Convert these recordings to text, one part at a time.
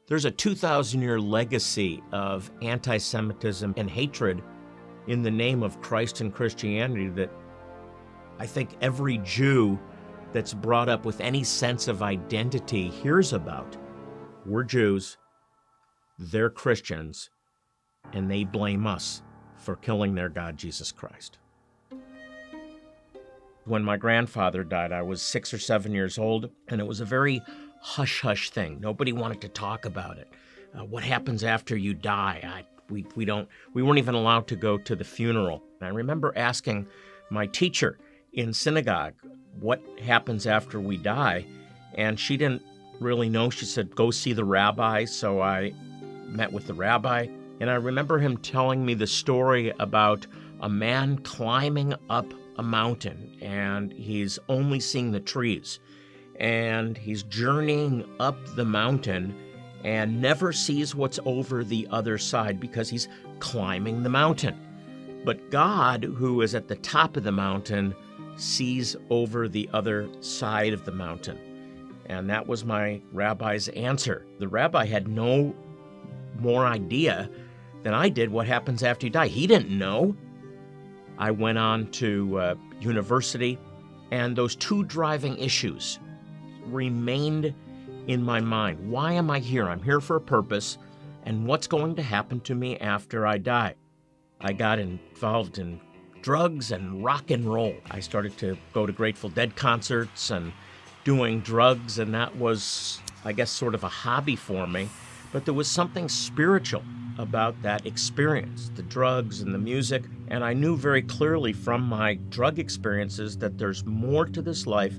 There's a 2,000-year legacy of anti-Semitism and hatred in the name of Christ and Christianity that I think every Jew that's brought up with any sense of identity hears about. We're Jews, they're Christians, and they blame us for killing their God, Jesus Christ. When my grandfather died, I was 6 or 7 years old, and it was a very hush-hush thing. Nobody wanted to talk about it. What happens after you die? We weren't even allowed to go to the funeral. And I remember asking my teacher in synagogue, what happens after we die? And she didn't really know. She said, go see the rabbi. So I met with the rabbi, and I remember him telling me the story about a man climbing up a mountain, and he's only seeing the trees, and he's journeying up the mountain and never sees what's over the other side because he's climbing the mountain. But God, who is at the top of the mountain, sees over the other side of the mountain. And that was my rabbi's answer. The rabbi had no more idea than I did what happens after you die. He didn't know. I went on to university, and those two driving issues remained in my mind. Why am I here? I'm here for a purpose, and what's going to happen to me after I die? I got involved in drugs and rock and roll. I started to go to Grateful Dead concerts and doing drugs, and that was, I guess, sort of a hobby for me. But there was something spiritual about that experience, the drugs and the music, and I knew very clearly from my drug experiences that there's more to this life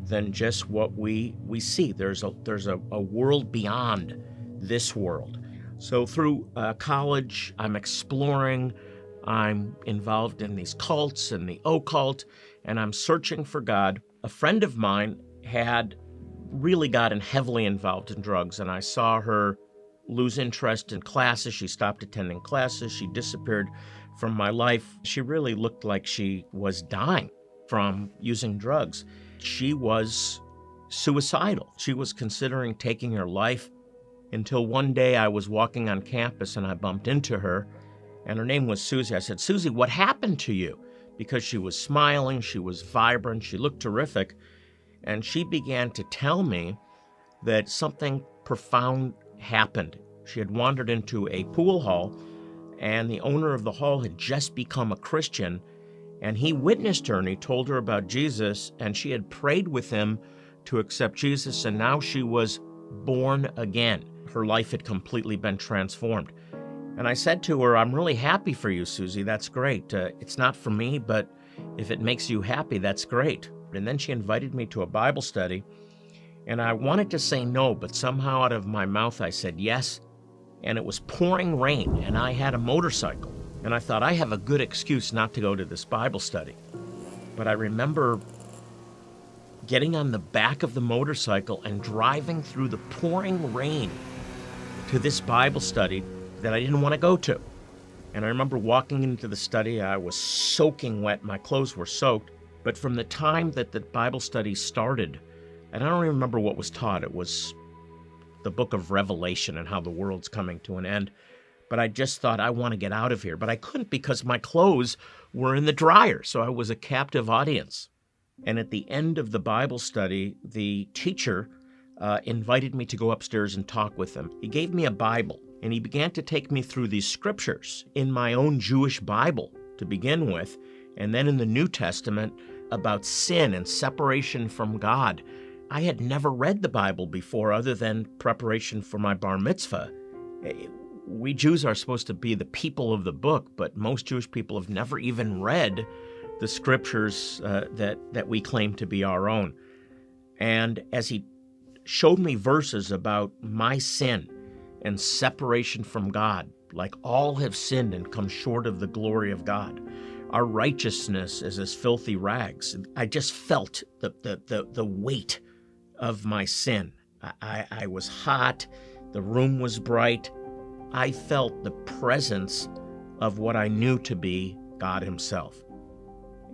than just what we see. There's a world beyond this world. So through college, I'm exploring, I'm involved in these cults and the occult, and I'm searching for God. A friend of mine had really gotten heavily involved in drugs, and I saw her lose interest in classes. She stopped attending classes. She disappeared from my life. She really looked like she was dying from using drugs. She was suicidal. She was considering taking her life until one day I was walking on campus and I bumped into her, and her name was Susie. I said, Susie, what happened to you? Because she was smiling, she was vibrant, she looked terrific, and she began to tell me that something profound happened. She had wandered into a pool hall, and the owner of the hall had just become a Christian, and he witnessed her, and he told her about Jesus, and she had prayed with him to accept Jesus, and now she was born again. Her life had completely been transformed. And I said to her, I'm really happy for you, Susie. That's great. It's not for me, but if it makes you happy, that's great. And then she invited me to a Bible study, and I wanted to say no, but somehow out of my mouth I said yes, and it was pouring rain, and I had a motorcycle, and I thought I have a good excuse not to go to this Bible study. But I remember getting on the back of the motorcycle and driving through the pouring rain to this Bible study that I didn't want to go to. And I remember walking into the study, I was soaking wet, my clothes were soaked, but from the time that the Bible study started, and I don't even remember what was taught. It was the book of Revelation and how the world's coming to an end. But I just thought, I want to get out of here. But I couldn't because my clothes were in the dryer, so I was a captive audience. And at the end of the Bible study, the teacher invited me to go upstairs and talk with him. He gave me a Bible, and he began to take me through these scriptures in my own Jewish Bible to begin with, and then in the New Testament about sin and separation from God. I had never read the Bible before other than preparation for my bar mitzvah. We Jews are supposed to be the people of the book, but most Jewish people have never even read the scriptures that we claim to be our own. And as he showed me verses about my sin and separation from God, like all have sinned and come short of the glory of God. Our righteousness is as filthy rags. I just felt the weight of my sin. I was hot. The room was bright. I felt the presence of what I knew to be God himself.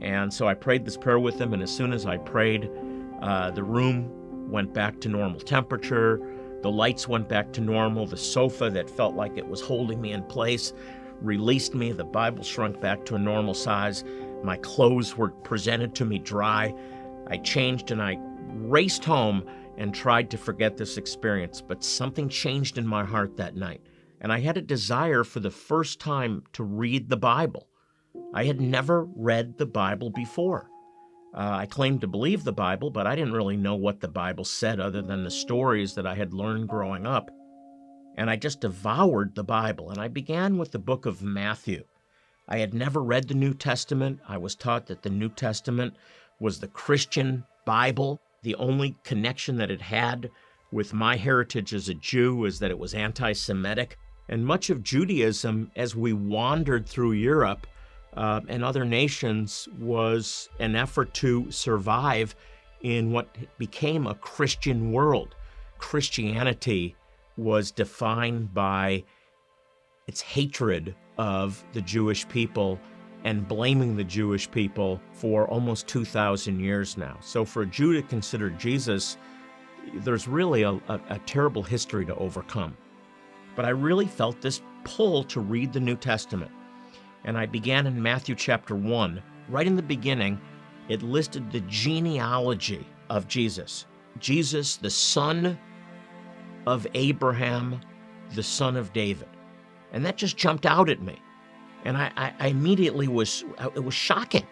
And so I prayed this prayer with him, and as soon as I prayed, the room went back to normal temperature. The The lights went back to normal. The sofa that felt like it was holding me in place released me. The Bible shrunk back to a normal size. My clothes were presented to me dry. I changed and I raced home and tried to forget this experience, but something changed in my heart that night, and I had a desire for the first time to read the Bible. I had never read the Bible before. I claimed to believe the Bible, but I didn't really know what the Bible said other than the stories that I had learned growing up. And I just devoured the Bible, and I began with the book of Matthew. I had never read the New Testament. I was taught that the New Testament was the Christian Bible. The only connection that it had with my heritage as a Jew is that it was anti-Semitic. And much of Judaism, as we wandered through Europe and other nations, was an effort to survive in what became a Christian world. Christianity was defined by its hatred of the Jewish people and blaming the Jewish people for almost 2,000 years now. So for a Jew to consider Jesus, there's really a terrible history to overcome. But I really felt this pull to read the New Testament. And I began in Matthew chapter 1. Right in the beginning, it listed the genealogy of Jesus. Jesus, the son of Abraham, the son of David. And that just jumped out at me. And I immediately it was shocking.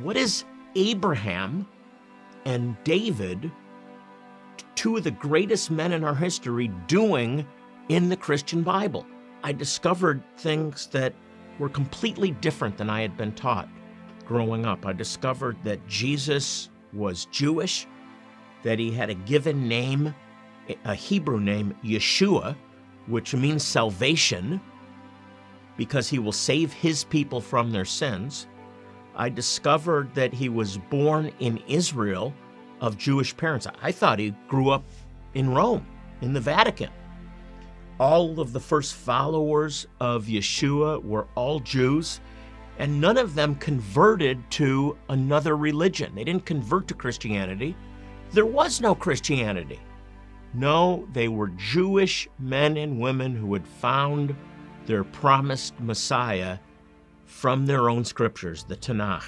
What is Abraham and David, two of the greatest men in our history, doing in the Christian Bible? I discovered things that were completely different than I had been taught growing up. I discovered that Jesus was Jewish, that he had a given name, a Hebrew name, Yeshua, which means salvation, because he will save his people from their sins. I discovered that he was born in Israel of Jewish parents. I thought he grew up in Rome, in the Vatican. All of the first followers of Yeshua were all Jews, and none of them converted to another religion. They didn't convert to Christianity. There was no Christianity. No, they were Jewish men and women who had found their promised Messiah from their own scriptures, the Tanakh.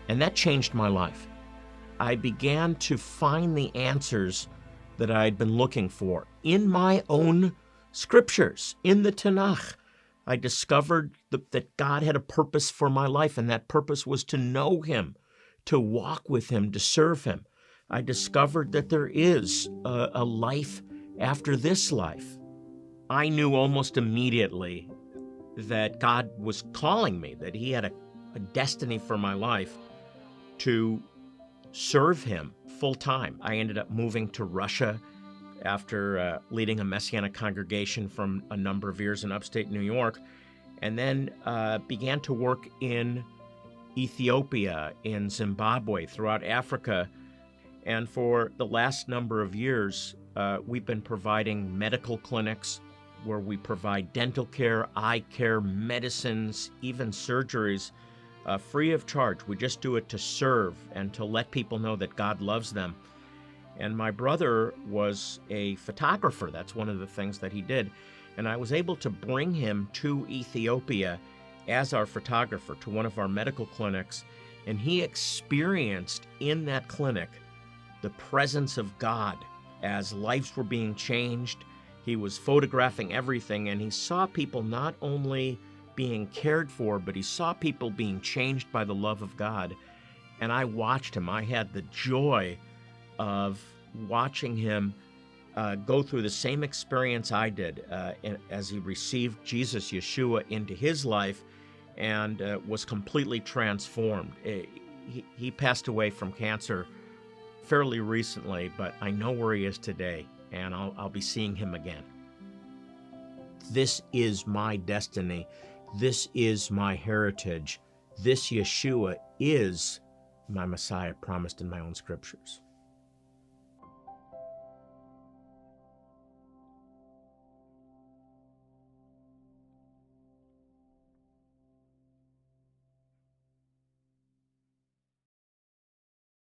And that changed my life. I began to find the answers that I had been looking for in my own scriptures, in the Tanakh. I discovered that God had a purpose for my life, and that purpose was to know him, to walk with him, to serve him. I discovered that there is a life after this life. I knew almost immediately that God was calling me, that he had a destiny for my life to serve him full time. I ended up moving to Russia after leading a Messianic congregation from a number of years in upstate New York, and then began to work in Ethiopia, in Zimbabwe, throughout Africa. And for the last number of years, we've been providing medical clinics where we provide dental care, eye care, medicines, even surgeries, free of charge. We just do it to serve and to let people know that God loves them. And my brother was a photographer. That's one of the things that he did. And I was able to bring him to Ethiopia as our photographer to one of our medical clinics. And he experienced in that clinic the presence of God as lives were being changed. He was photographing everything, and he saw people not only being cared for, but he saw people being changed by the love of God. And I watched him. I had the joy of watching him go through the same experience I did as he received Jesus, Yeshua, into his life and was completely transformed. He passed away from cancer fairly recently, but I know where he is today, and I'll be seeing him again. This is my destiny. This is my heritage. This Yeshua is my Messiah promised in my own scriptures.